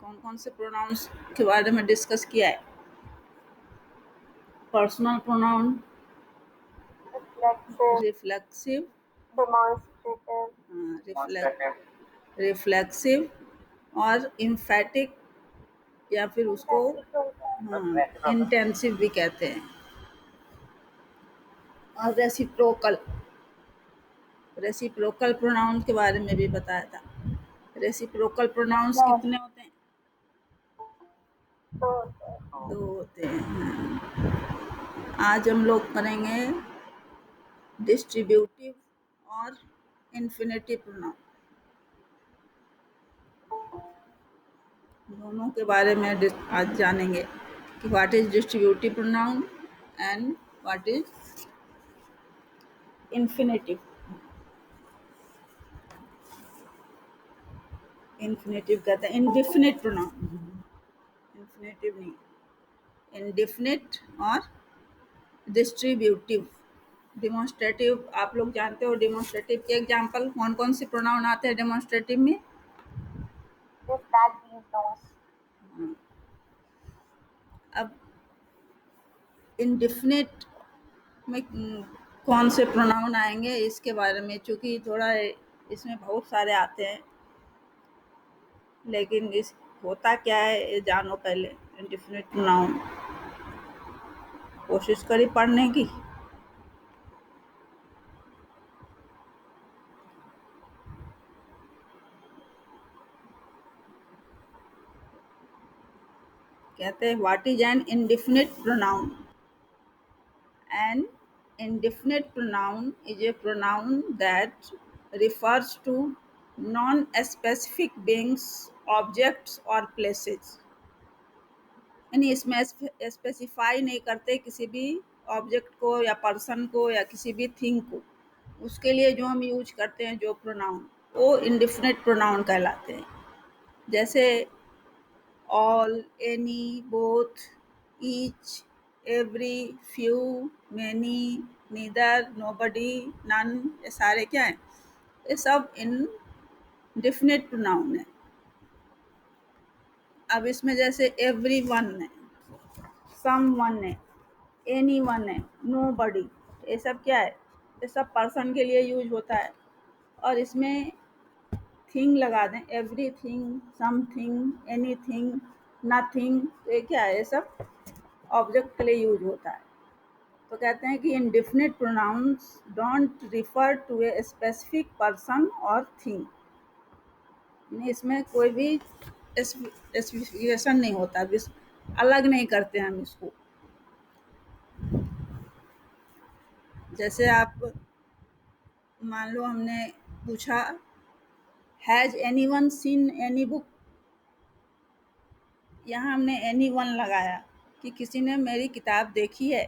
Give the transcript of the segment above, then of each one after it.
कौन कौन से प्रोनाउंस के बारे में डिस्कस किया है? Personal pronoun, reflexive, reflexive, demonstrative, reflexive और इम्फेटिक, या फिर उसको इंटेंसिव भी कहते हैं। और रेसिप्रोकल प्रोनाउन के बारे में भी बताया था। रेसिप्रोकल प्रोनाउंस कितने होते हैं? दो होते हैं। आज हम लोग करेंगे डिस्ट्रीब्यूटिव और इन्फिनेटिव प्रोनाउन, दोनों के बारे में आज जानेंगे कि what is distributive pronoun and what is infinitive. Infinitive कहते हैं इंडेफिनिट प्रोनाउन, इन्फिनेटिव नहीं, इंडेफिनिट और डिस्ट्रीब्यूटिव। डिमॉन्स्ट्रेटिव आप लोग जानते हो, डिमॉन्स्ट्रेटिव के एग्जांपल कौन कौन से प्रोनाउन आते हैं डिमॉन्स्ट्रेटिव में? अब इंडेफिनिट में कौन से प्रोनाउन आएंगे इसके बारे में, चूंकि थोड़ा इसमें बहुत सारे आते हैं, लेकिन इस होता क्या है ये जानो पहले। इंडेफिनिट प्रोनाउन कोशिश करी पढ़ने की। कहते हैं what is an indefinite pronoun? An indefinite pronoun is a pronoun that refers to non-specific beings, objects or places. यानी इसमें स्पेसिफाई नहीं करते किसी भी ऑब्जेक्ट को या पर्सन को या किसी भी थिंग को। उसके लिए जो हम यूज करते हैं जो प्रोनाउन, वो इंडेफिनिट प्रोनाउन कहलाते हैं। जैसे all, any, both, each, every, few, many, neither, nobody, none, ये सारे क्या हैं? ये सब इंडेफिनिट प्रोनाउन है। अब इसमें जैसे everyone है, someone है, anyone है, nobody, ये सब क्या है? ये सब पर्सन के लिए यूज होता है। और इसमें थिंग लगा दें, एवरीथिंग, समथिंग, एनीथिंग, नथिंग, ये क्या है? ये सब ऑब्जेक्ट के लिए यूज होता है। तो कहते हैं कि indefinite pronouns don't refer to a specific person और थिंग। इसमें कोई भी स्पेसिफिकेशन नहीं होता, अलग नहीं करते हम इसको। जैसे आप मान लो हमने पूछा has anyone seen any book, यहाँ हमने एनीवन लगाया कि किसी ने मेरी किताब देखी है,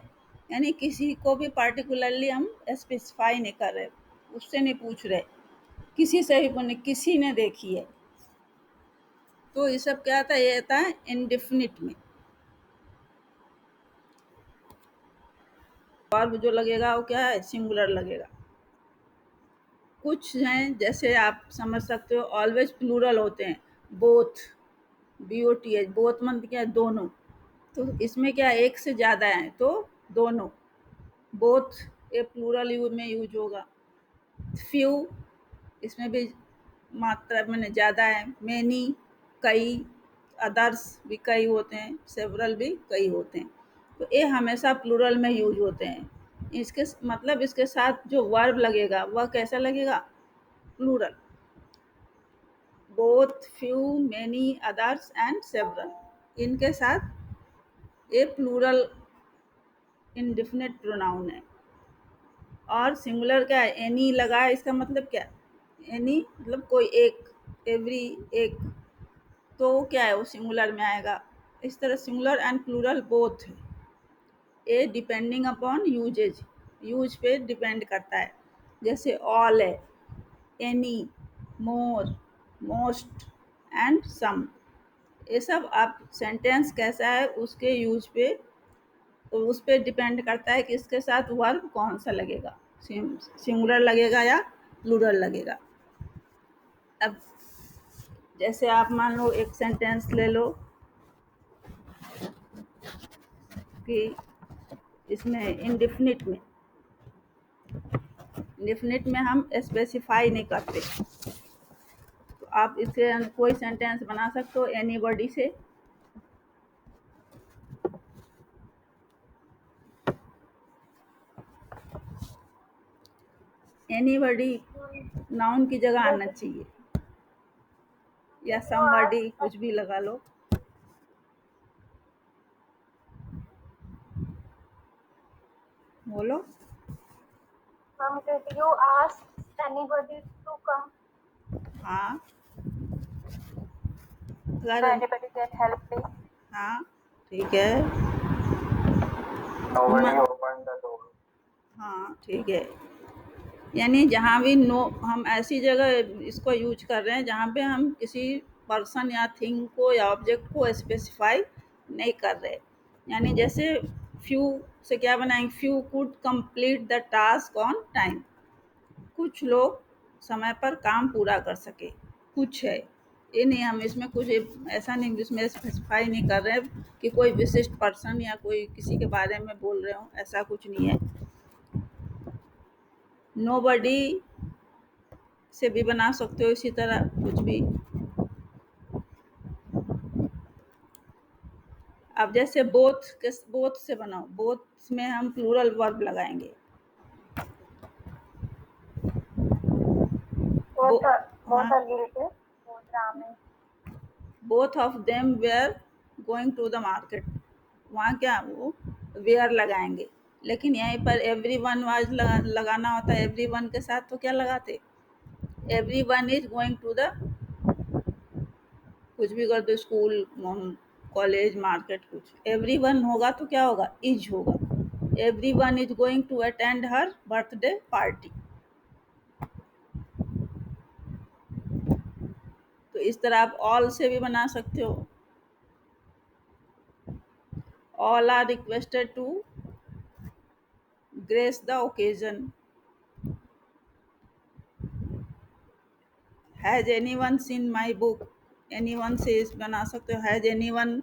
यानी किसी को भी पार्टिकुलरली हम स्पेसिफाई नहीं कर रहे, उससे नहीं पूछ रहे, किसी से भी बोले किसी ने देखी है। तो ये सब क्या था? ये था इंडेफिनिट में। और जो लगेगा वो क्या है? सिंगुलर लगेगा। कुछ हैं जैसे आप समझ सकते हो, ऑलवेज प्लूरल होते हैं, बोथ, BOTH, बोथ मतलब क्या है? दोनों। तो इसमें क्या एक से ज़्यादा है तो दोनों, बोथ ये प्लूरल में यूज होगा। फ्यू, इसमें भी मात्रा मैंने ज़्यादा है। मैनी, कई, अदर्स भी कई होते हैं, सेवरल भी कई होते हैं। तो ये हमेशा प्लूरल में यूज होते हैं। इसके मतलब इसके साथ जो वर्ब लगेगा वह कैसा लगेगा? Plural. Both, few, many, others and several, इनके साथ ये प्लूरल इंडेफिनिट प्रोनाउन है। और सिंगुलर क्या है? एनी लगा है, इसका मतलब क्या? एनी मतलब कोई एक, एवरी एक, तो क्या है? वो सिंगुलर में आएगा। इस तरह सिंगुलर एंड प्लूरल बोथ है। ये डिपेंडिंग अपॉन यूजेज, यूज पे डिपेंड करता है। जैसे ऑल है, any, more, most and some, ये सब आप सेंटेंस कैसा है उसके यूज पे, तो उस पर डिपेंड करता है कि इसके साथ वर्ब कौन सा लगेगा, सिंगुलर लगेगा या प्लूरल लगेगा। अब जैसे आप मान लो एक सेंटेंस ले लो कि इसमें इंडेफिनिट में हम स्पेसिफाई नहीं करते, तो आप इससे कोई सेंटेंस बना सकते हो एनीबॉडी से। एनीबॉडी नाउन की जगह आना चाहिए, या समबॉडी कुछ भी लगा लो। बोलो। Ma'am, did you ask anybody to come? हाँ, So अगर anybody can help me? हाँ ठीक है। Nobody म- opened the door. हाँ ठीक है, यानी जहाँ भी नो, हम ऐसी जगह इसको यूज कर रहे हैं जहाँ पे हम किसी पर्सन या थिंग को या ऑब्जेक्ट को स्पेसिफाई नहीं कर रहे। यानी जैसे फ्यू से क्या बनाएंगे, few could complete the task on time, कुछ लोग समय पर काम पूरा कर सके, कुछ है, ये नहीं हम इसमें कुछ ऐसा नहीं जिसमें स्पेसिफाई नहीं कर रहे हैं कि कोई विशिष्ट पर्सन या कोई किसी के बारे में बोल रहे हो, ऐसा कुछ नहीं है। नोबडी से भी बना सकते हो इसी तरह कुछ भी। अब जैसे बोथ के, बोथ से बनाओ, बोथ में हम प्लूरल वर्ब लगाएंगे। Both बो, are both हाँ, are guilty. Both Ramin. Both of them were going to the market, वहाँ क्या वो वेयर लगाएंगे, लेकिन यहीं पर एवरी वन वाज लगाना होता है। एवरी वन के साथ तो क्या लगाते, everyone is going to the, कुछ भी कर दो, स्कूल, कॉलेज, मार्केट, कुछ एवरी वन होगा तो क्या होगा, इज होगा। Everyone is going to attend हर बर्थडे पार्टी। तो इस तरह आप ऑल से भी बना सकते हो। All are requested to grace the occasion. Has anyone seen my book, anyone से बना सकते हो हैज एनी वन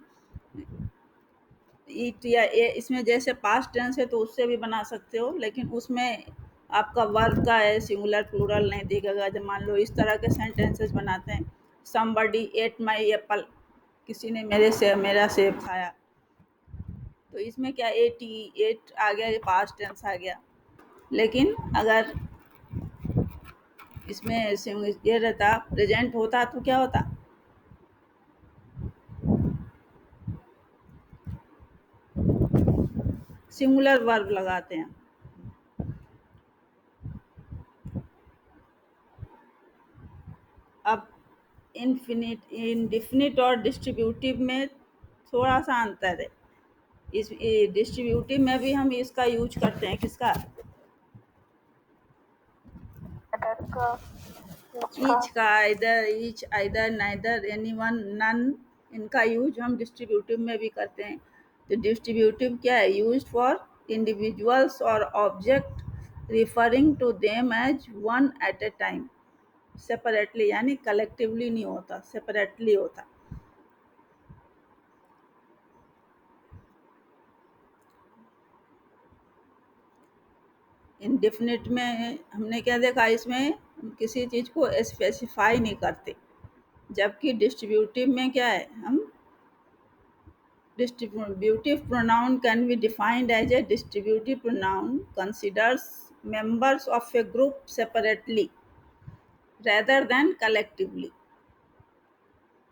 ईट, या इसमें जैसे पास्ट टेंस है तो उससे भी बना सकते हो, लेकिन उसमें आपका वर्ब का है, सिंगुलर प्लूरल नहीं दिखेगा। जब मान लो इस तरह के सेंटेंसेस बनाते हैं, समबडी एट माई एप्पल, किसी ने मेरा सेब खाया, तो इसमें क्या एट, एट आ गया, ये पास्ट टेंस आ गया। लेकिन अगर इसमें ये रहता, प्रेजेंट होता, तो क्या होता, सिंगुलर वर्ब लगाते हैं। अब इंडिफिनिट और डिस्ट्रीब्यूटिव में थोड़ा सा अंतर है। इस डिस्ट्रीब्यूटिव में भी हम इसका यूज करते हैं, किसका, Other ka, each ka. Each का, either each, either, neither, anyone, none, इनका यूज हम डिस्ट्रीब्यूटिव में भी करते हैं। तो डिस्ट्रीब्यूटिव क्या है, यूज फॉर इंडिविजुअल्स और object referring to them as one at a time, separately, यानी कलेक्टिवली नहीं होता, सेपरेटली होता। इंडेफिनिट में हमने क्या देखा, इसमें हम किसी चीज़ को स्पेसिफाई नहीं करते, जबकि डिस्ट्रीब्यूटिव में क्या है, हम distributive pronoun can be defined as a distributive pronoun considers members of a group separately rather than collectively।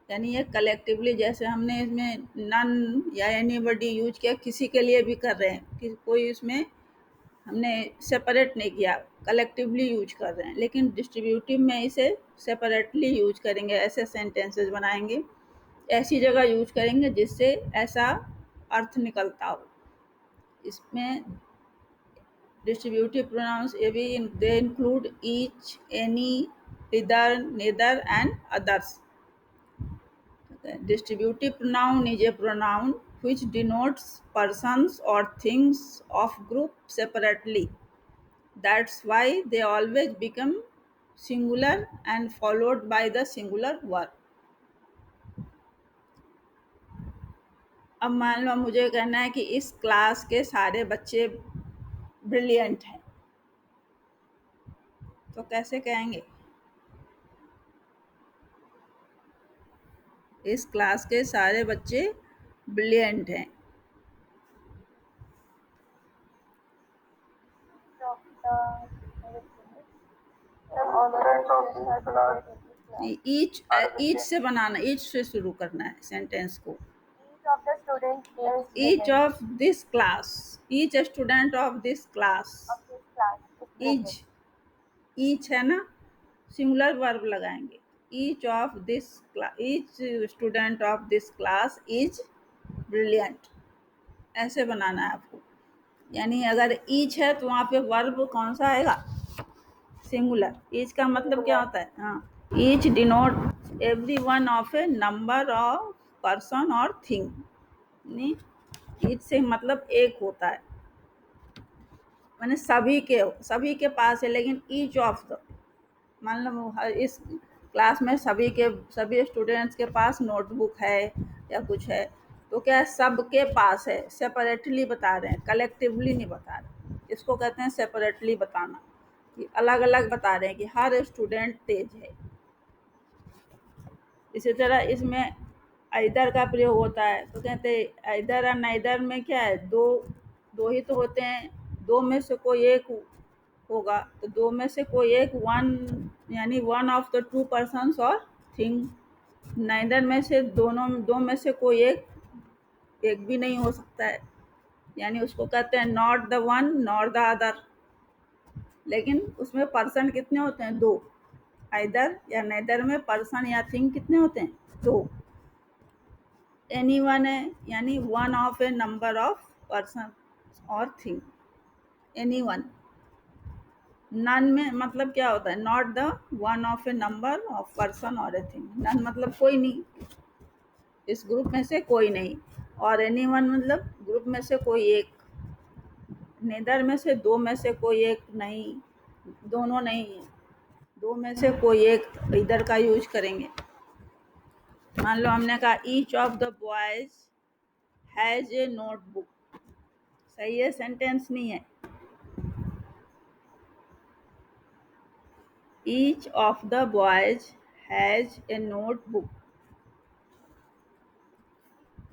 यानी ये कलेक्टिवली, जैसे हमने इसमें नन या एनीबडी यूज किया, किसी के लिए भी कर रहे हैं कि कोई इसमें हमने सेपरेट नहीं किया, कलेक्टिवली यूज कर रहे हैं। लेकिन डिस्ट्रीब्यूटिव में इसे सेपरेटली यूज करेंगे, ऐसे सेंटेंसेस बनाएंगे, ऐसी जगह यूज करेंगे जिससे ऐसा अर्थ निकलता हो। इसमें डिस्ट्रीब्यूटिव प्रोनाउंस ये भी, they include each, any, either, neither and others. Distributive pronoun is a pronoun which denotes persons or things of group separately. That's why they always become singular and followed by the singular verb. अब मान लो मुझे कहना है कि इस class के सारे बच्चे ब्रिलियंट हैं, तो कैसे कहेंगे? इस क्लास के सारे बच्चे ब्रिलियंट हैं। of the all the students are brilliant in this class. Each से बनाना, ईच से शुरू करना है सेंटेंस को। Each of the students is each brilliant of this class, each student of this class. of this class is brilliant. Each, each है ना, singular verb लगाएंगे। Each of this class, each student of this class is brilliant, ऐसे बनाना है आपको। यानी अगर each है तो वहाँ पे वर्ब कौन सा आएगा? सिंगुलर। ईच का मतलब क्या होता है? हाँ, each denote every one of A number of person और थिंग। नहीं, ईच से मतलब एक होता है, माने सभी के पास है, लेकिन ईच ऑफ द, मान लो इस क्लास में सभी स्टूडेंट्स के पास नोटबुक है या कुछ है, तो क्या है, सबके पास है। सेपरेटली बता रहे हैं, कलेक्टिवली नहीं बता रहे। इसको कहते हैं सेपरेटली बताना, कि अलग अलग बता रहे हैं कि हर स्टूडेंट तेज है। इसी तरह इसमें इधर का प्रयोग होता है, तो कहते हैं इधर और नाइदर में क्या है, दो दो ही तो होते हैं, दो में से कोई एक होगा, तो दो में से कोई एक, वन यानी one of the to persons और थिंग। नाइदर में से दो में से कोई एक, एक भी नहीं हो सकता है, यानी उसको कहते हैं not the one not the other. लेकिन उसमें पर्सन कितने होते हैं? दो। आइदर या नाइदर में पर्सन या थिंग कितने होते हैं? दो। एनी वन है, यानी one of A number of person और थिंग, एनी वन। नन में मतलब क्या होता है? Not the one of A number of person और ए थिंग। नन मतलब कोई नहीं, इस ग्रुप में से कोई नहीं। और एनी वन मतलब ग्रुप में से कोई एक। नेदर में से दो में से कोई एक नहीं, दोनों नहीं है, दो में से कोई एक इधर का यूज करेंगे। मान लो हमने कहा each of the boys has a notebook, सही है? सेंटेंस नहीं है। Each of the boys has a notebook.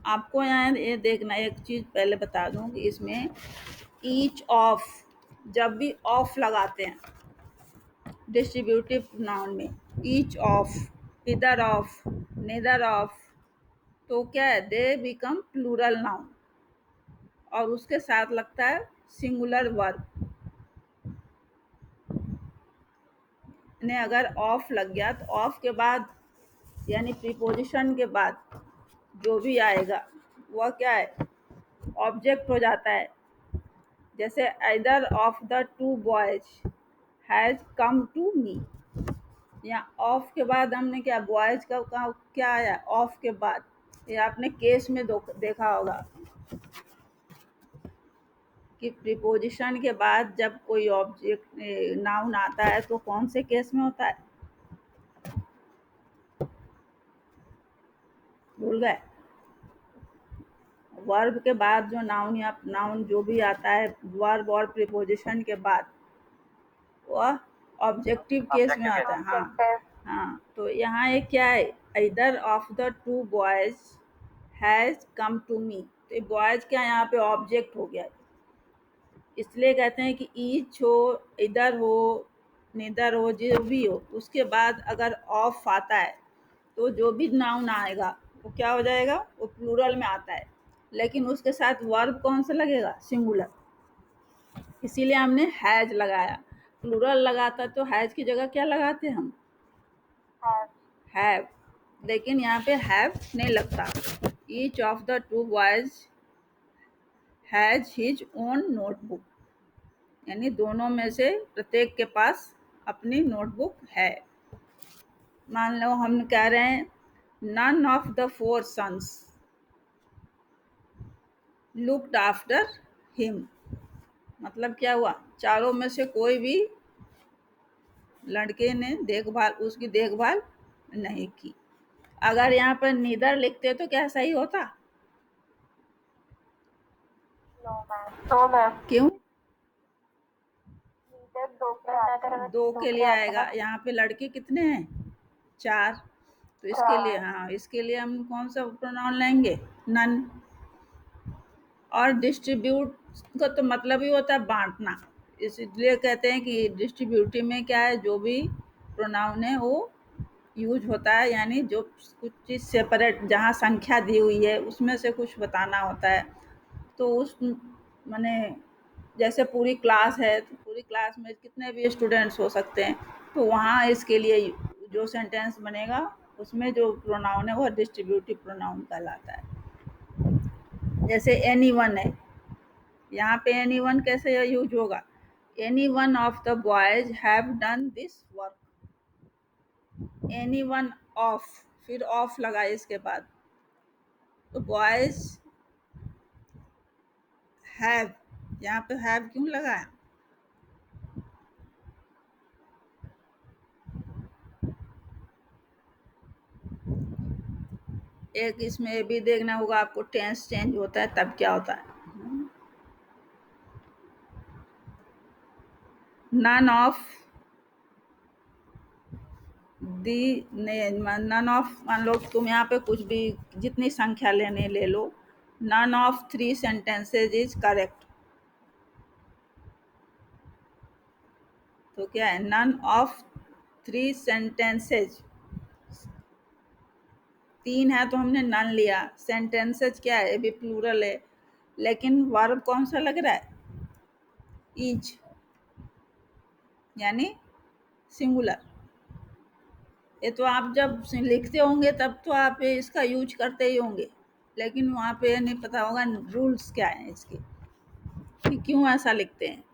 आपको यहाँ ये देखना, एक चीज पहले बता दूं कि इसमें ईच ऑफ, जब भी ऑफ लगाते हैं डिस्ट्रीब्यूटिव नाउन में, ईच ऑफ, इधर ऑफ, नेदर ऑफ, तो क्या है, दे बिकम प्लूरल नाउन, और उसके साथ लगता है सिंगुलर वर्ब। ने अगर ऑफ लग गया तो ऑफ के बाद यानी प्रीपोजिशन के बाद जो भी आएगा वह क्या है, ऑब्जेक्ट हो जाता है। जैसे either of the two boys has come to me, या ऑफ के बाद हमने क्या, बॉयज का क्या आया ऑफ के बाद। ये आपने केस में देखा होगा कि प्रीपोजिशन के बाद जब कोई ऑब्जेक्ट नाउन आता है तो कौन से केस में होता है? भूल गए? वर्ब के बाद जो नाउन या नाउन जो भी आता है वर्ब और प्रीपोजिशन के बाद, वह ऑब्जेक्टिव केस में आता है। हाँ हाँ, तो यहाँ ये क्या है, either of the two boys has come to me, तो बॉयज क्या यहाँ पे ऑब्जेक्ट हो गया, इसलिए कहते हैं कि ईच हो, इधर हो, निदर हो, जो भी हो, उसके बाद अगर ऑफ आता है तो जो भी नाउन आएगा वो क्या हो जाएगा, वो प्लूरल में आता है, लेकिन उसके साथ वर्ब कौन सा लगेगा? सिंगुलर। इसीलिए हमने हैज लगाया। प्लूरल लगाता तो हैज की जगह क्या लगाते हम? Have. हैव। लेकिन यहाँ पे हैव नहीं लगता। Each of the two boys has his own notebook, यानी दोनों में से प्रत्येक के पास अपनी नोटबुक है। मान लो हम कह रहे हैं none of the four sons looked after him, मतलब क्या हुआ, चारों में से कोई भी लड़के ने उसकी देखभाल नहीं की। अगर यहाँ पर नीदर लिखते तो क्या सही होता? No ma'am. No ma'am. क्यों? नीदर दो के आते हैं। दो के लिए आएगा। यहाँ पे लड़के कितने हैं? 4। तो इसके लिए, हाँ, इसके लिए हम कौन सा प्रोनाउन लेंगे? नन। और डिस्ट्रीब्यूट का तो मतलब ही होता है बांटना, इसलिए कहते हैं कि डिस्ट्रीब्यूटिव में क्या है, जो भी प्रोनाउन है वो यूज होता है, यानी जो कुछ चीज़ सेपरेट, जहाँ संख्या दी हुई है उसमें से कुछ बताना होता है। तो उस माने जैसे पूरी क्लास है तो पूरी क्लास में कितने भी स्टूडेंट्स हो सकते हैं, तो वहाँ इसके लिए जो सेंटेंस बनेगा उसमें जो प्रोनाउन है वो डिस्ट्रीब्यूटिव प्रोनाउन कहलाता है। जैसे एनीवन है, यहाँ पे एनीवन कैसे यूज होगा? Any one of the boys have done this work. Any one of, फिर ऑफ लगा इसके बाद, तो बॉयज हैव, यहाँ पे हैव क्यों लगाया? एक इसमें ये भी देखना होगा आपको, टेंस चेंज होता है तब क्या होता है। None of the, none of, मान लो तुम यहाँ पे कुछ भी जितनी संख्या लेने ले लो, none of 3 sentences is correct. तो क्या है? नन ऑफ 3 सेंटेंसेज, 3 है तो हमने नन लिया। सेंटेंसेज क्या है? ये भी प्लूरल है, लेकिन वर्ब कौन सा लग रहा है? ईच, यानी सिंगुलर। ये तो आप जब लिखते होंगे तब तो आप इसका यूज करते ही होंगे, लेकिन वहाँ पे नहीं पता होगा रूल्स क्या हैं इसके, कि क्यों ऐसा लिखते हैं।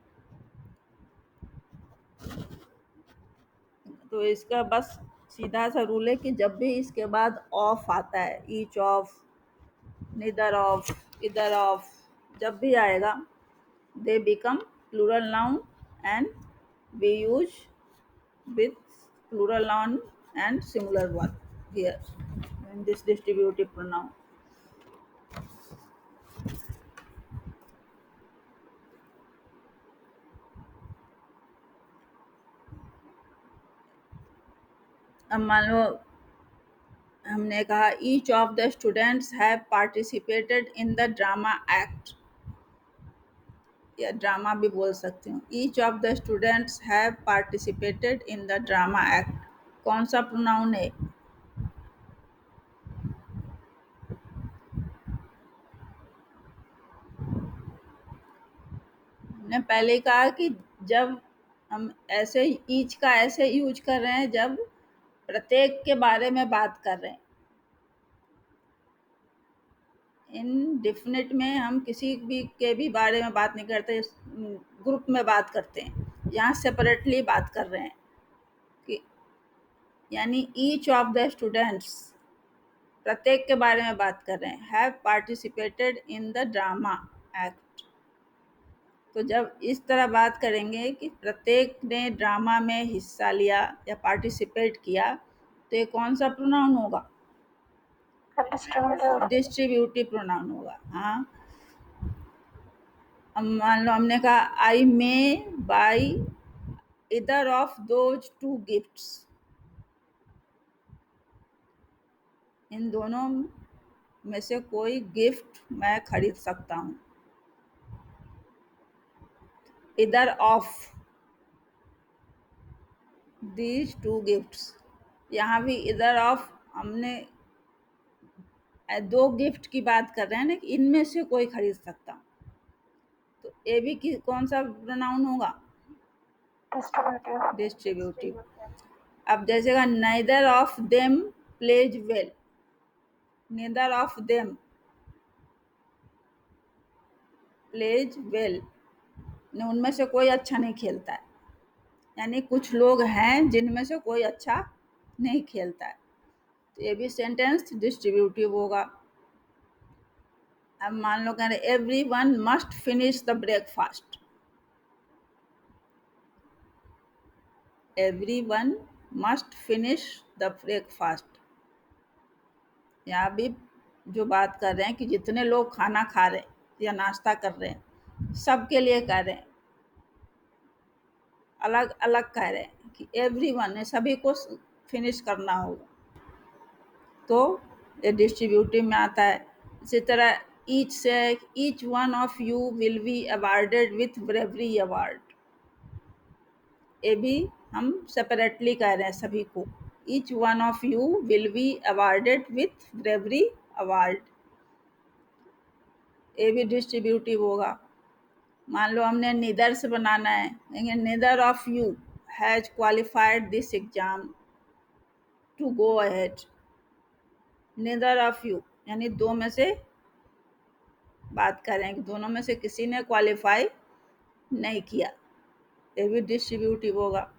तो इसका बस सीधा सा रूल है कि जब भी इसके बाद ऑफ आता है, ईच ऑफ, निदर ऑफ, इधर ऑफ, जब भी आएगा, they become plural noun and we use with plural noun and singular verb here in this distributive pronoun. अब मान लो हमने कहा each of the students have participated in the drama act, या ड्रामा भी बोल सकती हूँ। each of the students have participated in the drama act, कौन सा प्रोनाउन है? हमने पहले ही कहा कि जब हम ऐसे ईच का ऐसे यूज कर रहे हैं जब प्रत्येक के बारे में बात कर रहे हैं। इन डिफिनिट में हम किसी भी के भी बारे में बात नहीं करते, ग्रुप में बात करते हैं। यहाँ सेपरेटली बात कर रहे हैं कि यानी ईच ऑफ द स्टूडेंट्स, प्रत्येक के बारे में बात कर रहे हैं। Have participated in the drama act, तो जब इस तरह बात करेंगे कि प्रत्येक ने ड्रामा में हिस्सा लिया या पार्टिसिपेट किया, तो ये कौन सा प्रोनाउन होगा? डिस्ट्रीब्यूटिव प्रोनाउन होगा। हाँ, अब मान लो हमने कहा आई मे बाई इधर ऑफ दोज 2 गिफ्ट्स, इन दोनों में से कोई गिफ्ट मैं खरीद सकता हूँ। इधर ऑफ दीज 2 गिफ्ट्स, यहाँ भी इधर ऑफ, हमने 2 गिफ्ट की बात कर रहे हैं ना, कि इनमें से कोई खरीद सकता हूँ, तो ये भी कौन सा प्रोनाउन होगा? डिस्ट्रीब्यूटिव। अब जैसे का neither of them plays well, neither of them plays well, उनमें से कोई अच्छा नहीं खेलता है, यानी कुछ लोग हैं जिनमें से कोई अच्छा नहीं खेलता है, तो ये भी सेंटेंस डिस्ट्रीब्यूटिव होगा। अब मान लो कह रहे every one must finish the breakfast, every one must finish the breakfast, यहाँ भी जो बात कर रहे हैं कि जितने लोग खाना खा रहे हैं, या नाश्ता कर रहे हैं, सबके लिए कह रहे हैं, अलग अलग कह रहे हैं कि एवरीवन है, सभी को फिनिश करना होगा, तो ये डिस्ट्रीब्यूटिव में आता है। इसी तरह ईच से each one of you will be awarded with bravery award, ये भी हम सेपरेटली कह रहे हैं सभी को। Each one of you will be awarded with bravery award, ये भी डिस्ट्रीब्यूटिव होगा। मान लो हमने निदर से बनाना है, कहेंगे neither of you has qualified this exam to go ahead. Neither of you यानी दो में से बात करें कि दोनों में से किसी ने क्वालिफाई नहीं किया, ये भी डिस्ट्रीब्यूटिव होगा।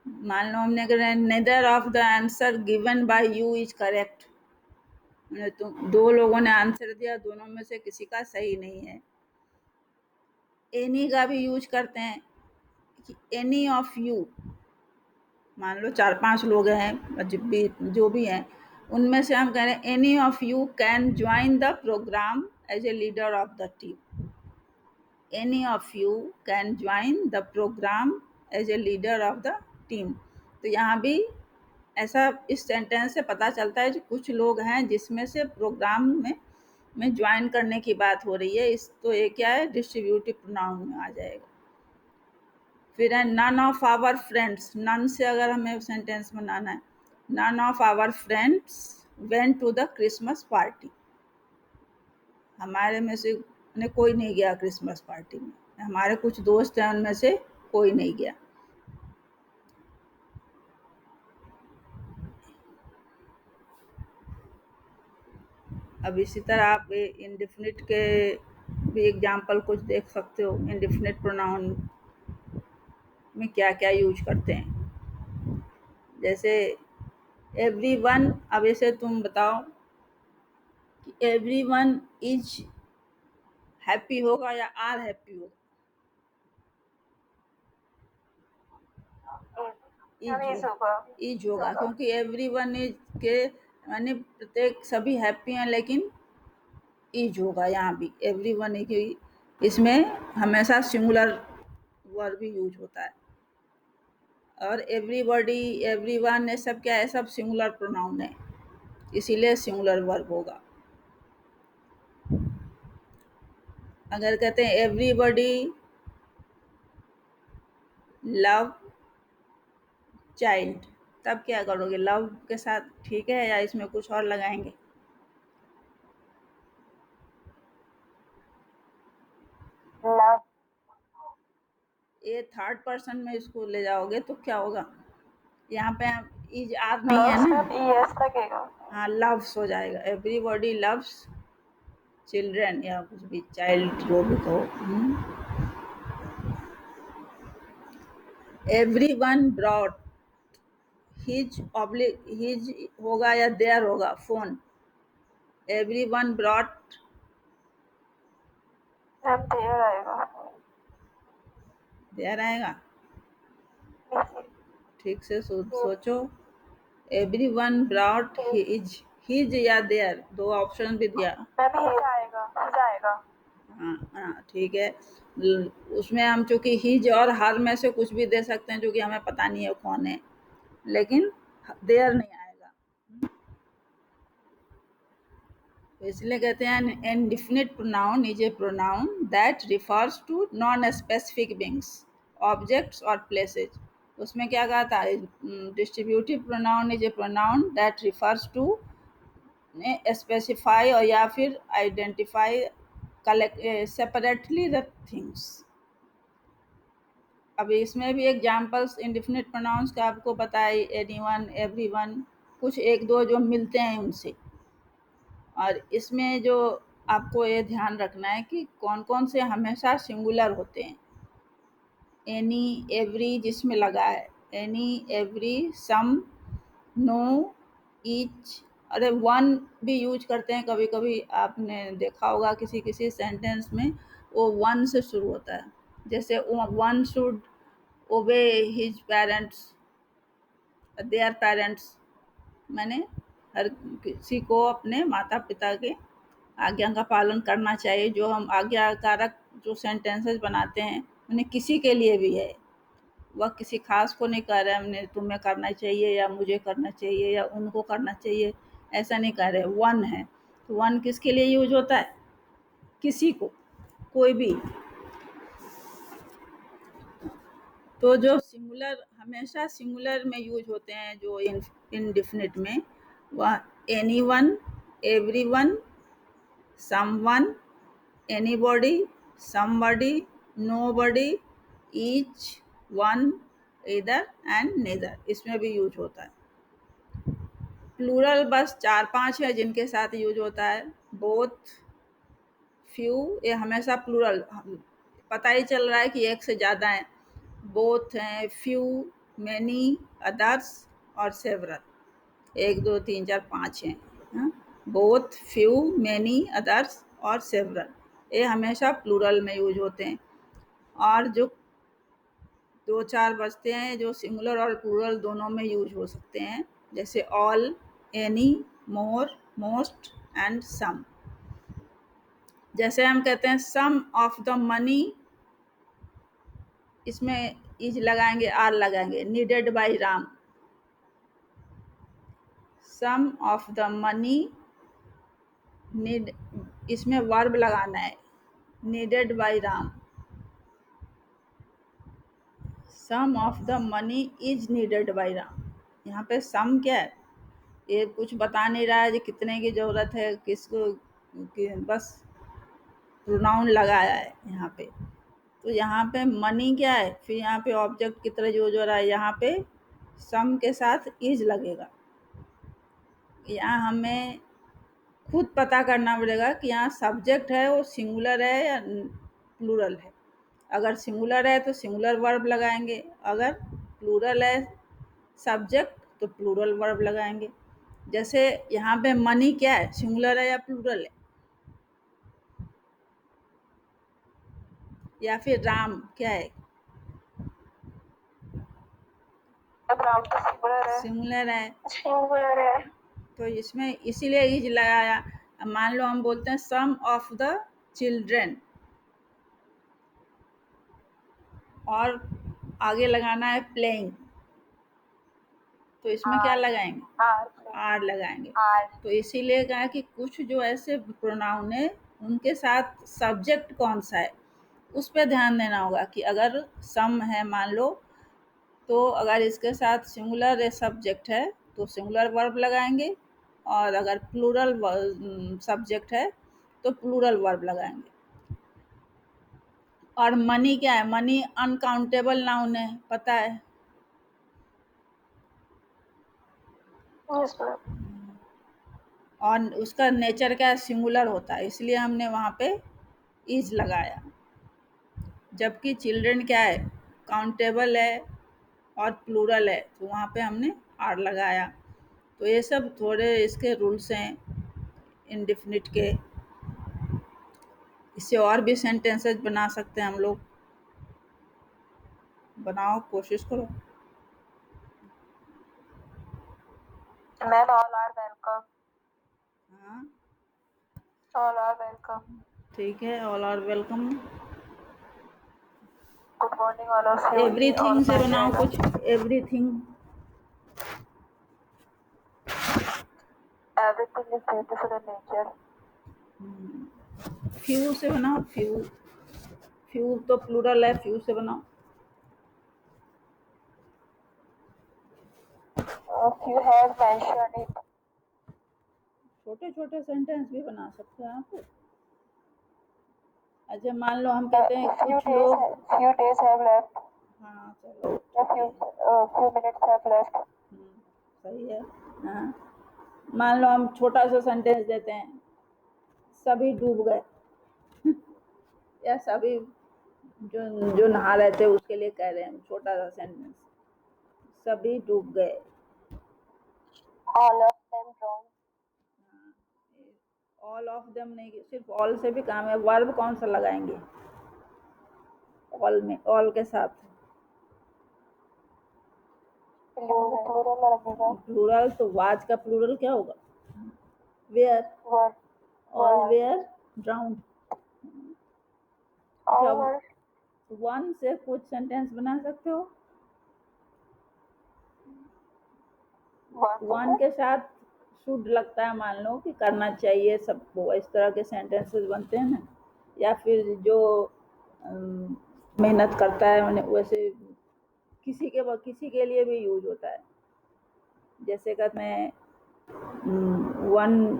मान लो हमने कहा neither of the answer given by you is correct, तुम दो लोगों ने आंसर दिया, दोनों में से किसी का सही नहीं है। एनी का भी यूज करते हैं कि एनी ऑफ यू, मान लो 4-5 लोग हैं जो भी हैं, उनमें से हम कह रहे हैं any of you can join the programme as a leader of the team. Any of you can join the programme as a leader of the team. तो यहाँ भी ऐसा इस सेंटेंस से पता चलता है कि कुछ लोग हैं जिसमें से प्रोग्राम में ज्वाइन करने की बात हो रही है, इस तो ये क्या है, डिस्ट्रीब्यूटिव प्रोनाउन में आ जाएगा। फिर है none of our friends, none से अगर हमें सेंटेंस बनाना है, none of our friends went to the Christmas party, हमारे में से ने कोई नहीं गया क्रिसमस पार्टी में, हमारे कुछ दोस्त हैं उनमें से कोई नहीं गया। अब इसी तरह आप इंडेफिनिट के भी एग्जाम्पल कुछ देख सकते हो, इंडेफिनिट प्रोनाउन में क्या क्या यूज करते हैं। जैसे एवरीवन, अब इसे तुम बताओ कि एवरीवन इज हैप्पी होगा या आर हैप्पी होगा? इज इज होगा। इज होगा, क्योंकि एवरीवन इज के यानी प्रत्येक सभी हैप्पी हैं, लेकिन इज होगा यहाँ भी। एवरीवन की इसमें हमेशा सिंगुलर वर्ब भी यूज होता है, और एवरीबॉडी, एवरीवन, ये सब क्या है, सब सिंगुलर प्रोनाउन है, इसीलिए सिंगुलर वर्ब होगा। अगर कहते हैं एवरीबॉडी लव चाइल्ड, तब क्या करोगे? लव के साथ ठीक है या इसमें कुछ और लगाएंगे? लव। ये थर्ड पर्सन में इसको ले जाओगे तो क्या होगा? यहाँ पे इज आर नहीं है ना, यस लगेगा। हाँ लव्स हो जाएगा। एवरीबॉडी लव्स चिल्ड्रन, या कुछ भी चाइल्ड जो भी कहो। Everyone brought his oblique, his होगा या देयर होगा? Phone. Everyone brought, ma'am their आएगा। देयर आएगा, लीजिए। ठीक से सोचो। एवरीवन ब्रॉट हिज, हिज या देयर, दो ऑप्शन भी दिया। मैम हिज आएगा, हिज आएगा। हाँ हाँ ठीक है। उसमें हम चूंकि हिज और हर में से कुछ भी दे सकते हैं, जो कि हमें पता नहीं है कौन है, लेकिन देयर नहीं आएगा। तो इसलिए कहते हैं indefinite pronoun is a pronoun that refers to non specific beings, objects और प्लेसेस। उसमें क्या कहा था, distributive pronoun is a pronoun that refers to specify और या फिर identify collect separately the things. अब इसमें भी एग्जाम्पल्स इंडिफिनिट प्रोनाउंस का आपको पता है, एनीवन, एवरीवन, कुछ एक दो जो मिलते हैं उनसे। और इसमें जो आपको ये ध्यान रखना है कि कौन कौन से हमेशा सिंगुलर होते हैं। एनी, एवरी जिसमें लगा है, एनी, एवरी, सम, नो, ईच। अरे वन भी यूज करते हैं कभी कभी, आपने देखा होगा किसी किसी सेंटेंस में वो वन से शुरू होता है। जैसे वन शुड ओबे हिज पेरेंट्स, देयर पेरेंट्स, मैंने हर किसी को अपने माता पिता के आज्ञा का पालन करना चाहिए। जो हम आज्ञाकारक जो सेंटेंसेस बनाते हैं उन्हें किसी के लिए भी है, वह किसी खास को नहीं कह रहे हमने तुम्हें करना चाहिए या मुझे करना चाहिए या उनको करना चाहिए, ऐसा नहीं कह रहे। वन है तो वन किसके लिए यूज होता है? किसी को, कोई भी। तो जो सिंगुलर हमेशा सिंगुलर में यूज होते हैं, जो इनडिफिनिट में, वह anyone, everyone, someone, anybody, somebody, nobody, each, one, either and neither, इसमें भी यूज होता है। प्लूरल बस 4-5 है जिनके साथ यूज होता है। बोथ, फ्यू, ये हमेशा प्लूरल, पता ही चल रहा है कि एक से ज़्यादा है। बोथ हैं, फ्यू, मैनी, अदर्स और सेवरल। 1 2 3 4 5 हैं। बोथ, फ्यू, मैनी, अदर्स और सेवरल, ये हमेशा प्लूरल में यूज होते हैं। और जो 2-4 बचते हैं जो सिंगुलर और प्लूरल दोनों में यूज हो सकते हैं, जैसे all, any, more, most and some. जैसे हम कहते हैं सम ऑफ द मनी, इसमें इज लगाएंगे, आर लगाएंगे, needed by Ram. Some of the money, need, इसमें वर्ब लगाना है, needed by Ram. Some of the money is needed by Ram. यहाँ पे सम क्या है? ये कुछ बता नहीं रहा है कि कितने की ज़रूरत है, किसको, बस प्रोनाउन लगाया है यहाँ पे। तो यहाँ पे मनी क्या है, फिर यहाँ पे ऑब्जेक्ट की तरह यूज हो रहा है, यहाँ पे सम के साथ इज लगेगा। यहाँ हमें खुद पता करना पड़ेगा कि यहाँ सब्जेक्ट है वो सिंगुलर है या प्लूरल है। अगर सिंगुलर है तो सिंगुलर वर्ब लगाएंगे, अगर प्लूरल है सब्जेक्ट तो प्लूरल वर्ब लगाएंगे। जैसे यहाँ पे मनी क्या है, सिंगुलर है या प्लूरल है? या फिर राम क्या है? राम तो सिंगुलर है। सिंगुलर है। सिंगुलर है। तो इसमें इसीलिए इज लगाया। अब मान लो हम बोलते हैं सम ऑफ द चिल्ड्रेन, और आगे लगाना है प्लेइंग, तो इसमें क्या लगाएंगे? आर लगाएंगे। आर। तो इसीलिए कहा कि कुछ जो ऐसे प्रोनाउन है उनके साथ सब्जेक्ट कौन सा है उस पर ध्यान देना होगा। कि अगर सम है मान लो, तो अगर इसके साथ सिंगुलर सब्जेक्ट है तो सिंगुलर वर्ब लगाएंगे, और अगर प्लूरल सब्जेक्ट है तो प्लूरल वर्ब लगाएंगे। और मनी क्या है? मनी अनकाउंटेबल नाउन है, पता है। Yes ma'am. और उसका नेचर क्या है? सिंगुलर होता है, इसलिए हमने वहाँ पे इज लगाया। जबकि चिल्ड्रन क्या है? काउंटेबल है और प्लूरल है, तो वहाँ पे हमने आर लगाया। तो ये सब थोड़े इसके रूल्स हैं इनडिफिनिट के। इससे और भी सेंटेंसेस बना सकते हैं हम लोग। बनाओ, कोशिश करो। Ma'am all are welcome. हाँ ऑल आर वेलकम। ठीक है, all are welcome. Good morning all of you. Everything से बनाओ कुछ, everything. Everything is beautiful in nature. Few से बनाओ, फ्यू। फ्यू तो प्लूरल है, फ्यू से बनाओ। You have mentioned it. छोटे छोटे सेंटेंस भी बना सकते हैं आप। अच्छा मान लो हम कहते हैं कुछ लोग, few days have left। हाँ चलो या ठीक है। few minutes have left। सही है। हाँ, मान लो हम छोटा सा सेंटेंस देते हैं, सभी डूब गए। या सभी जो जो नहा रहे थे उसके लिए कह रहे हैं, छोटा सा सेंटेंस, सभी डूब गए। all of them drowned। All of them नहीं, सिर्फ ऑल से भी काम है। वर्ब कौन सा लगाएंगे ऑल में? ऑल के साथ प्लूरल लगेगा। प्लूरल, तो वाज का प्लूरल क्या होगा? Were. Were. All were, were drowned. अच्छा, all were, वन से कुछ सेंटेंस बना सकते हो? one वन second, के साथ शुड लगता है, मान लो कि करना चाहिए सबको, इस तरह के सेंटेंसेस बनते हैं ना। या फिर जो मेहनत करता है उन्हें वैसे किसी के लिए भी यूज होता है। जैसे कहते हैं one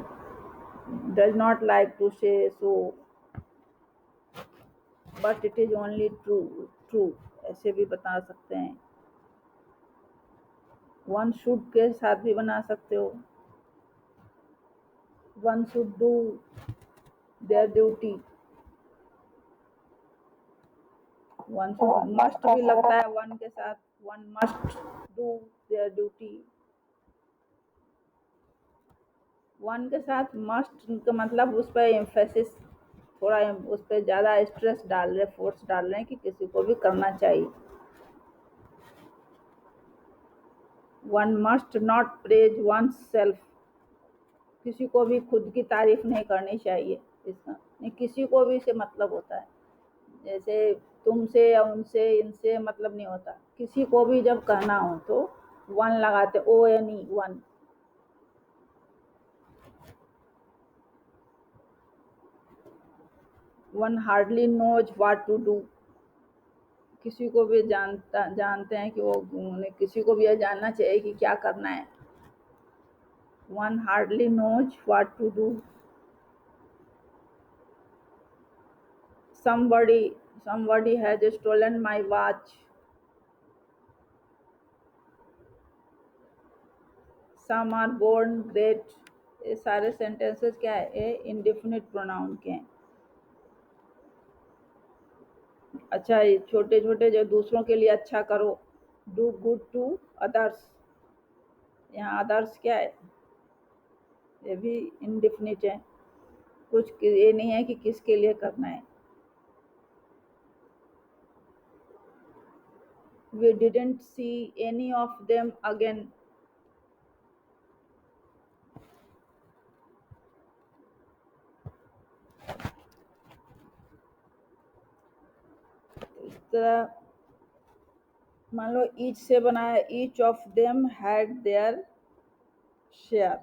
does not like to say so but it is only true, true ऐसे भी बता सकते हैं। वन शुड के साथ भी बना सकते हो। One should do their duty. One should one must must भी लगता consider, है वन के साथ, one must do their duty. One के साथ मस्ट का मतलब उस पर एम्फेसिस, थोड़ा उस पर ज़्यादा स्ट्रेस डाल रहे, फोर्स डाल रहे हैं कि किसी को भी करना चाहिए। One must not praise one self, किसी को भी खुद की तारीफ नहीं करनी चाहिए। इसका नहीं, किसी को भी से मतलब होता है, जैसे तुमसे या उनसे इनसे मतलब नहीं होता। किसी को भी जब कहना हो तो वन लगाते, O N E, one. One hardly knows what to do, किसी को भी जानते हैं कि वो उन्हें, किसी को भी यह जानना चाहिए कि क्या करना है। One hardly knows what to do. somebody has stolen my watch। some are born great। ये सारे सेंटेंसेस क्या है, ये इंडेफिनिट प्रोनाउन के हैं। अच्छा, ये छोटे छोटे जो दूसरों के लिए अच्छा करो, डू गुड टू अदर्स। यहाँ अदर्स क्या है, ये भी इंडेफिनिट है, कुछ ये नहीं है कि किसके लिए करना है। We didn't see any of them again। इस तरह मान लो ईच से बनाया, each of them had their share,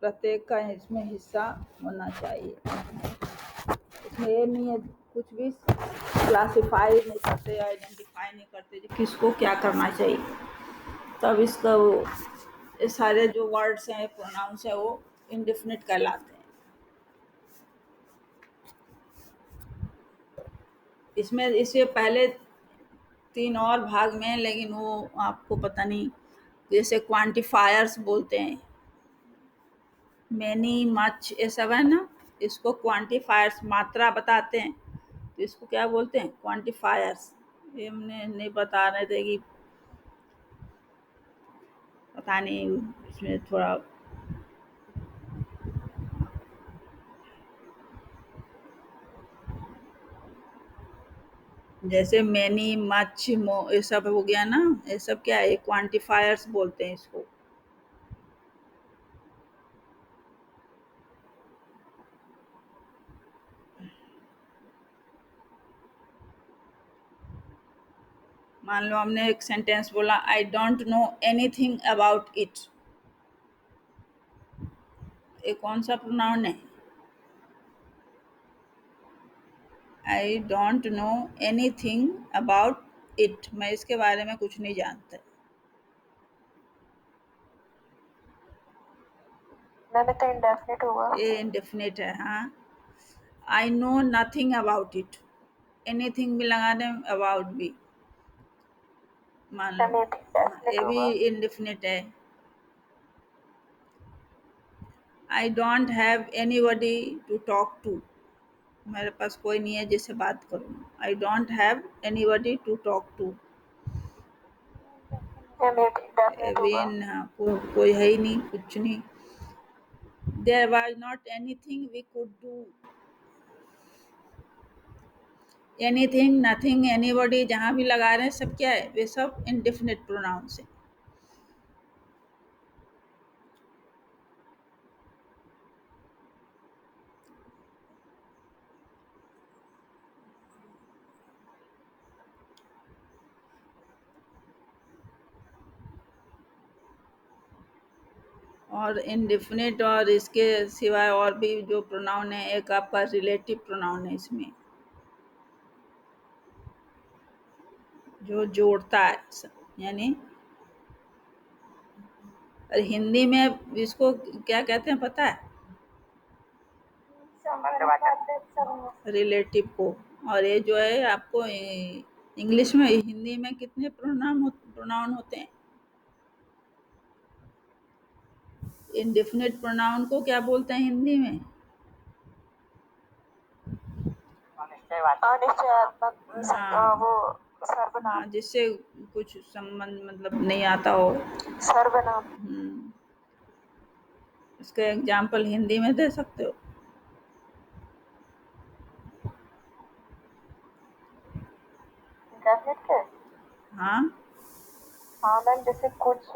प्रत्येक का इसमें हिस्सा होना चाहिए। इसमें ये नहीं है, कुछ भी क्लासिफाई नहीं करते, आइडेंटिफाई नहीं करते कि किसको क्या करना चाहिए। तब इसका वो, ये सारे जो वर्ड्स हैं, प्रोनाउंस है, वो इंडेफिनिट कहलाते हैं। इसमें इससे पहले तीन और भाग में है, लेकिन वो आपको पता नहीं। जैसे क्वांटिफायर्स बोलते हैं, मैनी मच, ये सब है ना, इसको क्वांटिफायर्स, मात्रा बताते हैं, तो इसको क्या बोलते हैं, क्वांटिफायर्स। ये हमने नहीं बता रहे थे कि पता नहीं, इसमें थोड़ा जैसे मैनी मच मो, ये सब हो गया ना, ये सब क्या है, क्वांटिफायर्स बोलते हैं इसको। मान लो हमने एक सेंटेंस बोला, I don't know anything about it, ये कौन सा प्रोनाउन है, I don't know anything about it, मैं इसके बारे में कुछ नहीं जानता। मैंने तो indefinite हुआ, ये इंडेफिनिट है। हाँ, I know nothing about it, anything भी लगा दें, अबाउट भी मान लो। मैंने हाँ, indefinite ये भी होगा, इंडेफिनिट है। I don't have anybody to talk to, मेरे पास कोई नहीं है जिससे बात करूँ। I don't have anybody to talk to, मैंने indefinite भी होगा, कोई है ही नहीं, कुछ नहीं। There was not anything we could do, anything, nothing, anybody, जहाँ भी लगा रहे हैं सब क्या है, वे सब इंडेफिनिट प्रोनाउंस है। और इनडिफिनिट और इसके सिवाय और भी जो प्रोनाउन है, एक आपका रिलेटिव प्रोनाउन है इसमें, जो जोड़ता है, यानी और हिंदी में इसको क्या कहते हैं पता है? संबंधवाचक सर्वनाम। रिलेटिव को। और ये जो है आपको इंग्लिश में, हिंदी में कितने प्रोनाउन होते हैं? इनडिफिनिट प्रोनाउन को क्या बोलते हैं हिंदी में? अनिश्चयात्मक हाँ वो हाँ, सर्वनाम। जिससे कुछ संबंध मतलब नहीं आता हो। सर्वनाम। इसका एग्जाम्पल हिंदी में दे सकते हो? डेफिनेट के। हाँ हाँ मैम, जैसे कुछ,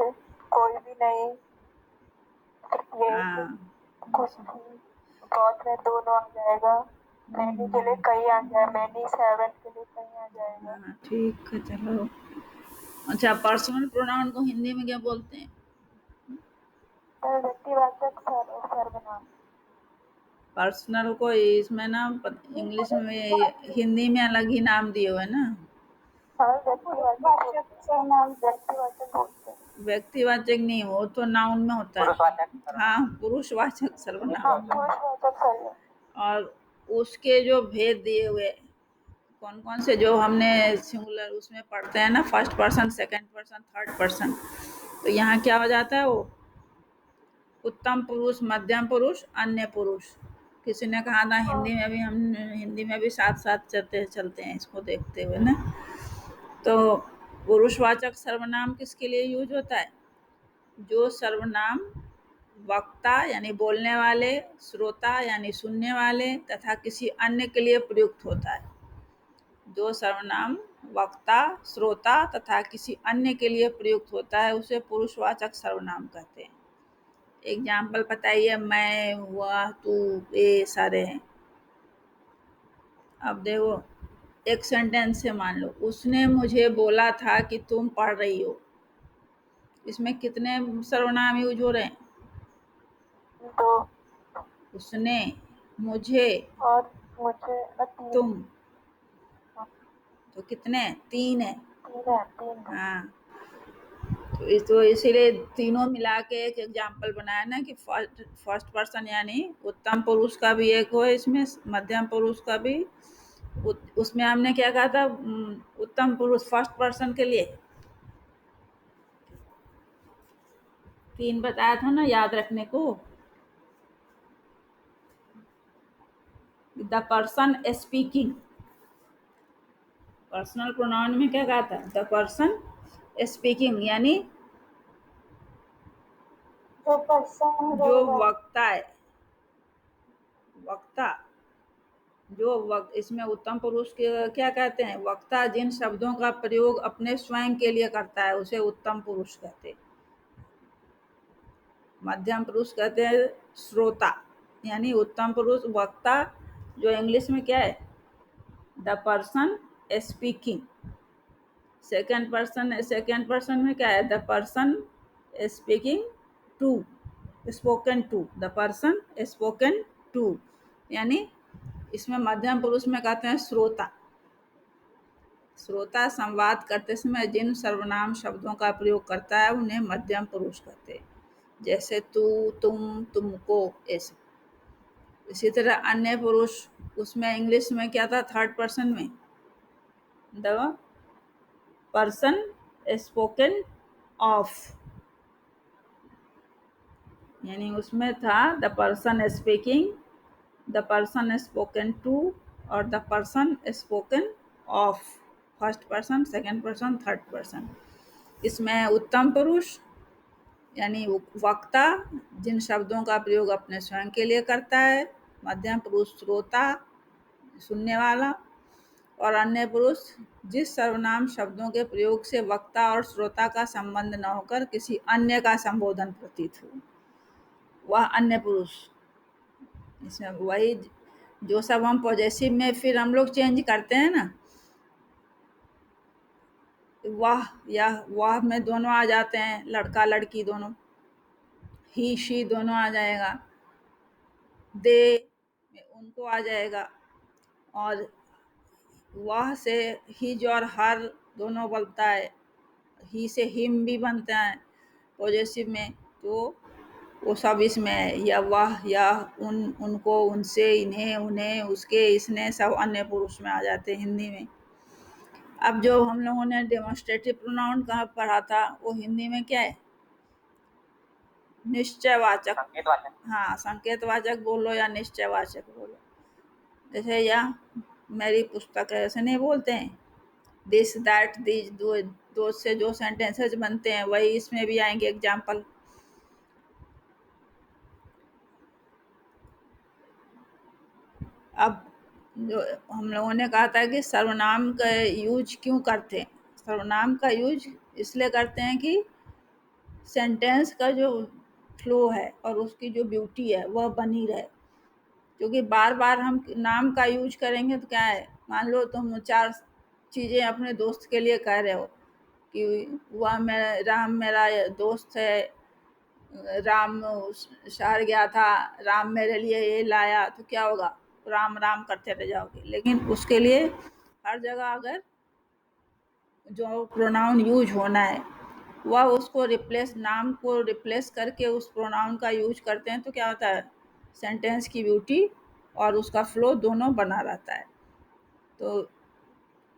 कोई भी नहीं, एक, हाँ कुछ भी, बहुत में दोनों आ जाएगा, मैनी के लिए कई आ जाएगा, मैनी सेवन के लिए कई आ जाएगा। हाँ, ठीक है चलो। अच्छा, पर्सनल प्रोनाउन को हिंदी में क्या बोलते हैं? तो व्यक्तिवाचक सर्वनाम। पर्सनल को इसमें ना इंग्लिश में, हिंदी में अलग ही नाम दिए हुए ना। हाँ, व्यक्तिवाचक सर्वनाम व्यक्तिवाचक बोलते हैं। व्यक्तिवाचक नहीं, वो तो नाउन में होता है। पुरुषवाचक सर्वनाम। हाँ, पुरुषवाचक हाँ, सर्वनाम। पुरुषवाचक सर्वनाम। और उसके जो भेद दिए हुए, कौन कौन से जो हमने सिंगुलर उसमें पढ़ते हैं ना, first person, second person, third person, तो यहाँ क्या हो जाता है? वो उत्तम पुरुष, मध्यम पुरुष, अन्य पुरुष। किसी ने कहा था हिंदी में भी, हम हिंदी में भी साथ साथ चलते चलते हैं इसको देखते हुए ना। तो पुरुषवाचक सर्वनाम किसके लिए यूज होता है? जो सर्वनाम वक्ता यानी बोलने वाले, श्रोता यानी सुनने वाले तथा किसी अन्य के लिए प्रयुक्त होता है। जो सर्वनाम वक्ता, श्रोता तथा किसी अन्य के लिए प्रयुक्त होता है उसे पुरुषवाचक सर्वनाम कहते हैं। एग्जाम्पल बताइए। मैं, वह, तू, ये सारे हैं। अब देखो, एक सेंटेंस से मान लो, उसने मुझे बोला था कि तुम पढ़ रही हो। इसमें कितने सर्वनाम यूज हो रहे हैं? दो। उसने, मुझे, और मुझे तीन। तुम, हाँ, तो कितने? तीन है। तीन है, तीन है। हाँ, तो इसीलिए तीनों मिला के एक एग्जाम्पल बनाया ना कि फर्स्ट फर्स्ट पर्सन यानी उत्तम पुरुष का भी एक हो इसमें, मध्यम पुरुष का भी। उसमें हमने क्या कहा था? उत्तम पुरुष फर्स्ट पर्सन के लिए तीन बताया था ना, याद रखने को। The person speaking, personal pronoun में क्या कहा था? द पर्सन स्पीकिंग, यानी जो पर्सन जो बोल रहा है। वक्ता है, वक्ता, जो वक्त, इसमें उत्तम पुरुष के क्या कहते हैं? वक्ता जिन शब्दों का प्रयोग अपने स्वयं के लिए करता है उसे उत्तम पुरुष कहते हैं। मध्यम पुरुष कहते हैं श्रोता, यानी उत्तम पुरुष वक्ता, जो इंग्लिश में क्या है? The person speaking. Second person में क्या है? The person speaking to, spoken to, the person spoken to, यानी इसमें मध्यम पुरुष में कहते हैं श्रोता। श्रोता संवाद करते समय जिन सर्वनाम शब्दों का प्रयोग करता है उन्हें मध्यम पुरुष कहते हैं, जैसे तू, तुम, तुमको, ऐसे। इसी तरह अन्य पुरुष, उसमें इंग्लिश में क्या था? थर्ड पर्सन में द पर्सन स्पोकन ऑफ, यानी उसमें था the person speaking, the person spoken to और the person spoken of. First person, second person, third person. इसमें उत्तम पुरुष यानी वक्ता जिन शब्दों का प्रयोग अपने स्वयं के लिए करता है, मध्यम पुरुष श्रोता सुनने वाला, और अन्य पुरुष जिस सर्वनाम शब्दों के प्रयोग से वक्ता और श्रोता का संबंध न होकर किसी अन्य का संबोधन प्रतीत हो, वह अन्य पुरुष। इसमें वही जो सब हम पॉजेसिव में फिर हम लोग चेंज करते हैं ना, वह या वह में दोनों आ जाते हैं, लड़का लड़की दोनों। ही शी दोनों आ जाएगा, दे में उनको आ जाएगा, और वह से हिज और हर दोनों बनता है, ही से हिम भी बनता है पॉजेसिव में, तो वो सब इसमें है, या वह या उन उनको उनसे इन्हें उन्हें उसके इसने सब अन्य पुरुष में आ जाते हैं हिंदी में। अब जो हम लोगों ने डेमोस्ट्रेटिव प्रोनाउन कहाँ पढ़ा था, वो हिंदी में क्या है, निश्चयवाचक, संकेतवाचक। हाँ संकेतवाचक बोलो या निश्चयवाचक बोलो। जैसे यह मेरी पुस्तक है ऐसे नहीं बोलते हैं, दिस दैट दीज दो से जो सेंटेंसेस बनते हैं वही इसमें भी आएंगे एग्जाम्पल। अब जो हम लोगों ने कहा था कि सर्वनाम का यूज क्यों करते हैं, सर्वनाम का यूज इसलिए करते हैं कि सेंटेंस का जो फ्लो है और उसकी जो ब्यूटी है वह बनी रहे। क्योंकि बार बार हम नाम का यूज करेंगे तो क्या है, मान लो तुम चार चीज़ें अपने दोस्त के लिए कह रहे हो कि वह राम मेरा दोस्त है, राम शहर गया था, राम मेरे लिए ये लाया, तो क्या होगा, राम राम करते रह जाओगे। लेकिन उसके लिए हर जगह अगर जो प्रोनाउन यूज होना है वह उसको रिप्लेस, नाम को रिप्लेस करके उस प्रोनाउन का यूज करते हैं, तो क्या होता है, सेंटेंस की ब्यूटी और उसका फ्लो दोनों बना रहता है। तो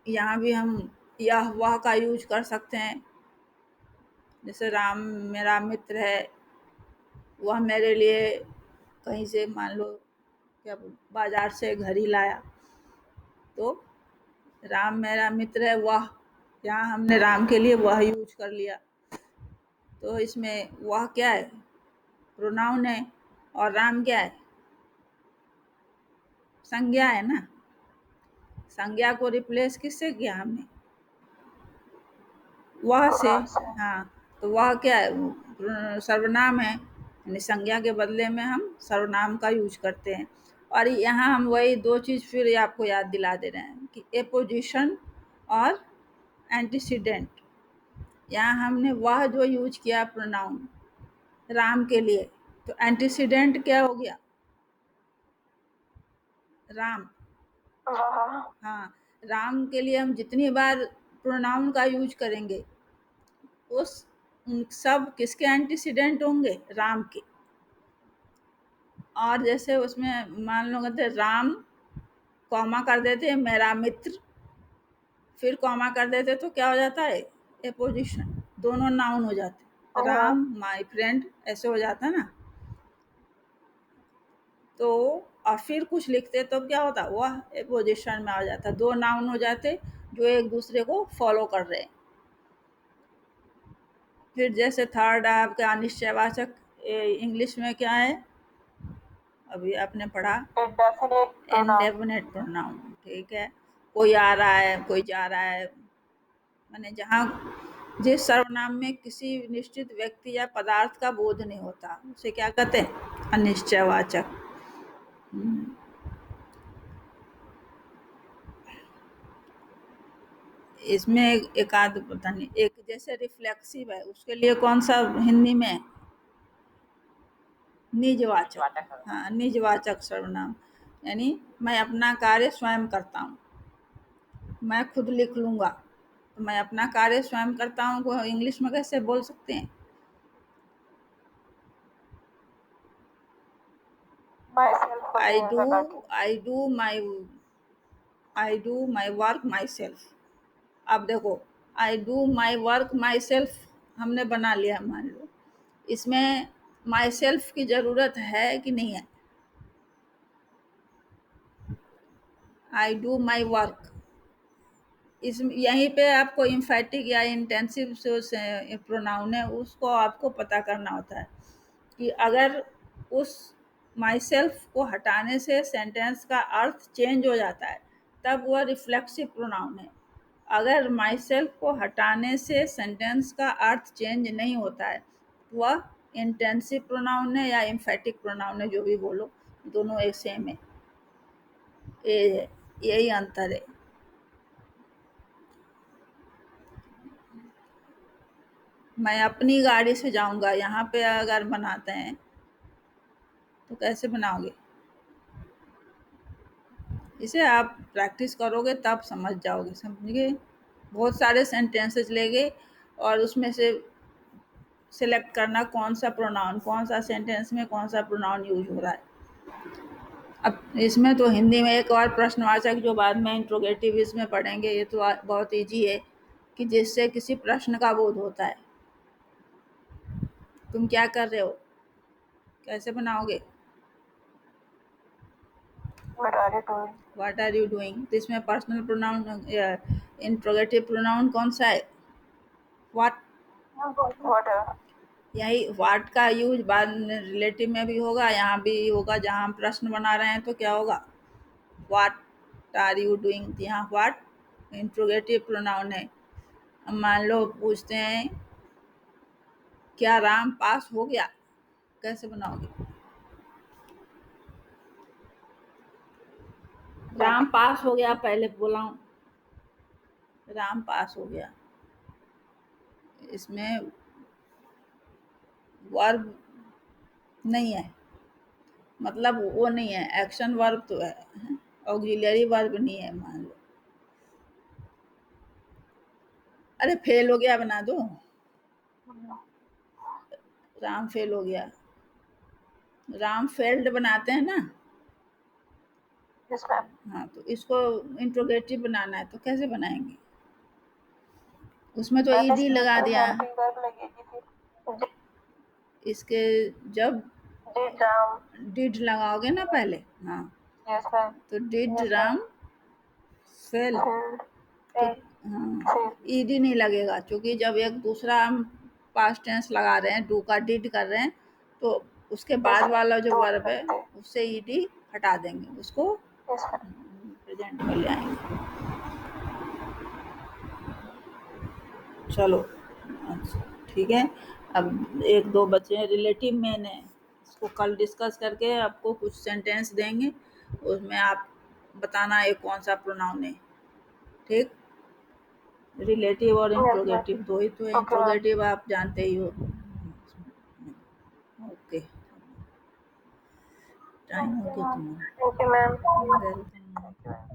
यहाँ भी हम यह वह का यूज कर सकते हैं। जैसे राम मेरा मित्र है, वह मेरे लिए कहीं से मान लो क्या बाजार से घर ही लाया, तो राम मेरा मित्र है वह, यहाँ हमने राम के लिए वह यूज कर लिया, तो इसमें वह क्या है, प्रोनाउन है, और राम क्या है, संज्ञा है ना। संज्ञा को रिप्लेस किससे किया हमने, वह से। प्रोनाउन से। हाँ, तो वह क्या है, सर्वनाम है, यानी संज्ञा के बदले में हम सर्वनाम का यूज करते हैं। और यहाँ हम वही दो चीज़ फिर आपको याद दिला दे रहे हैं कि एपोजिशन और एंटीसीडेंट। यहाँ हमने वह जो यूज किया प्रोनाउन राम के लिए, तो एंटीसीडेंट क्या हो गया, राम। वह। हाँ, राम के लिए हम जितनी बार प्रोनाउन का यूज करेंगे उस उन सब किसके एंटीसीडेंट होंगे, राम के। और जैसे उसमें मान लो कहते राम कॉमा कर देते मेरा मित्र, फिर कॉमा कर देते तो क्या हो जाता है, एपोजिशन, दोनों नाउन हो जाते, वह। राम माय फ्रेंड ऐसे हो जाता ना। तो और फिर कुछ लिखते तो क्या होता, वह एपोजिशन में आ जाता, दो नाउन हो जाते जो एक दूसरे को फॉलो कर रहे हैं। फिर जैसे थर्ड है आपका अनिश्चयवाचक, इंग्लिश में क्या है, अभी आपने पढ़ा, इंडेफिनिट प्रोनाउन। इंडेफिनिट प्रोनाउन, ठीक है। कोई आ रहा है कोई जा रहा है, माने जहाँ जिस सर्वनाम में किसी निश्चित व्यक्ति या पदार्थ का बोध नहीं होता उसे क्या कहते हैं, अनिश्चयवाचक। इसमें एक आध पता नहीं, एक जैसे रिफ्लेक्सिव है उसके लिए कौन सा हिंदी में, निजवाचक। निजवाचक। हाँ, निजवाचक सर्वनाम, यानी मैं अपना कार्य स्वयं करता हूँ, मैं खुद लिख लूँगा, तो मैं अपना कार्य स्वयं करता हूँ को इंग्लिश में कैसे बोल सकते हैं, माई सेल्फ हो आई डू, जाएगा ताकि। I do my, I do my work my self. अब देखो, I do my work my self हमने बना लिया, मान लो इसमें माई सेल्फ की ज़रूरत है कि नहीं है, आई डू माई वर्क, इस यहीं पे आपको इम्फेटिक या इंटेंसिव से प्रोनाउन है उसको आपको पता करना होता है कि अगर उस माई सेल्फ को हटाने से सेंटेंस का अर्थ चेंज हो जाता है तब वह रिफ्लेक्सिव प्रोनाउन है। अगर माई सेल्फ को हटाने से सेंटेंस का अर्थ चेंज नहीं होता है वह इंटेंसिव प्रोनाउन है या इम्फेटिक प्रोनाउन है, जो भी बोलो, दोनों एक सेम है, ये यही अंतर है। मैं अपनी गाड़ी से जाऊंगा, यहाँ पे अगर बनाते हैं तो कैसे बनाओगे? इसे आप प्रैक्टिस करोगे तब समझ जाओगे, समझिए। बहुत सारे सेंटेंसेस लेंगे और उसमें से सिलेक्ट करना कौन सा प्रोनाउन, कौन सा सेंटेंस में कौन सा प्रोनाउन यूज हो रहा है। अब इसमें तो हिंदी में एक और प्रश्नवाचक जो बाद में इंट्रोगेटिव इसमें पढ़ेंगे, ये तो बहुत इजी है कि जिससे किसी प्रश्न का बोध होता है। तुम क्या कर रहे हो, कैसे बनाओगे? What are you doing? What are you doing, तो इसमें पर्सनल प्रोनाउन, इंट्रोगेटिव प्रोनाउन कौन सा है? व्हाट। What are यही व्हाट का यूज बाद में रिलेटिव में भी होगा, यहाँ भी होगा। जहाँ हम प्रश्न बना रहे हैं तो क्या होगा? व्हाट आर यू डूइंग, यहाँ व्हाट इंट्रोगेटिव प्रोनाउन है। अब मान लो पूछते हैं क्या राम पास हो गया, कैसे बनाओगे? राम पास हो गया पहले बोला हूँ, राम पास हो गया। इसमें वर्ब नहीं है, मतलब वो नहीं है, एक्शन वर्ब तो है, ऑक्सिलरी वर्ब नहीं है। मान लो अरे फेल हो गया बना दो, राम फेल हो गया। राम फेल्ड बनाते हैं ना। Yes, ma'am. हाँ, तो इसको इंट्रोगेटिव बनाना है तो कैसे बनाएंगे? उसमें तो मैम ईडी इसमें लगा तो दिया। हेल्पिंग वर्ब लगेगी फिर। इसके जब Did Ram? डिड लगाओगे ना पहले, हाँ, Yes, ma'am. तो डिड राम फेल, Filled. तो Fail. हाँ, Fail. ईडी नहीं लगेगा, क्योंकि जब एक दूसरा हम पास्ट टेंस लगा रहे हैं, डू का डिड कर रहे हैं, तो उसके Yes, बाद ma'am. वाला जो दो नहीं वर्ब है लगते। उससे ईडी हटा देंगे, उसको Yes, ma'am. प्रेजेंट में ले आएंगे। चलो, अच्छा, ठीक है। अब एक दो बचे हैं रिलेटिव में ने, इसको कल डिस्कस करके आपको कुछ सेंटेंस देंगे, उसमें आप बताना ये कौन सा प्रोनाउन है। ठीक, रिलेटिव और Yes, ma'am. इंट्रोगेटिव दो ही तो है, Okay, ma'am. इंट्रोगेटिव आप जानते ही हो। ओके, टाइम हो Okay, गया ma'am. तुम्हारा, Thank you, ma'am. वेलकम।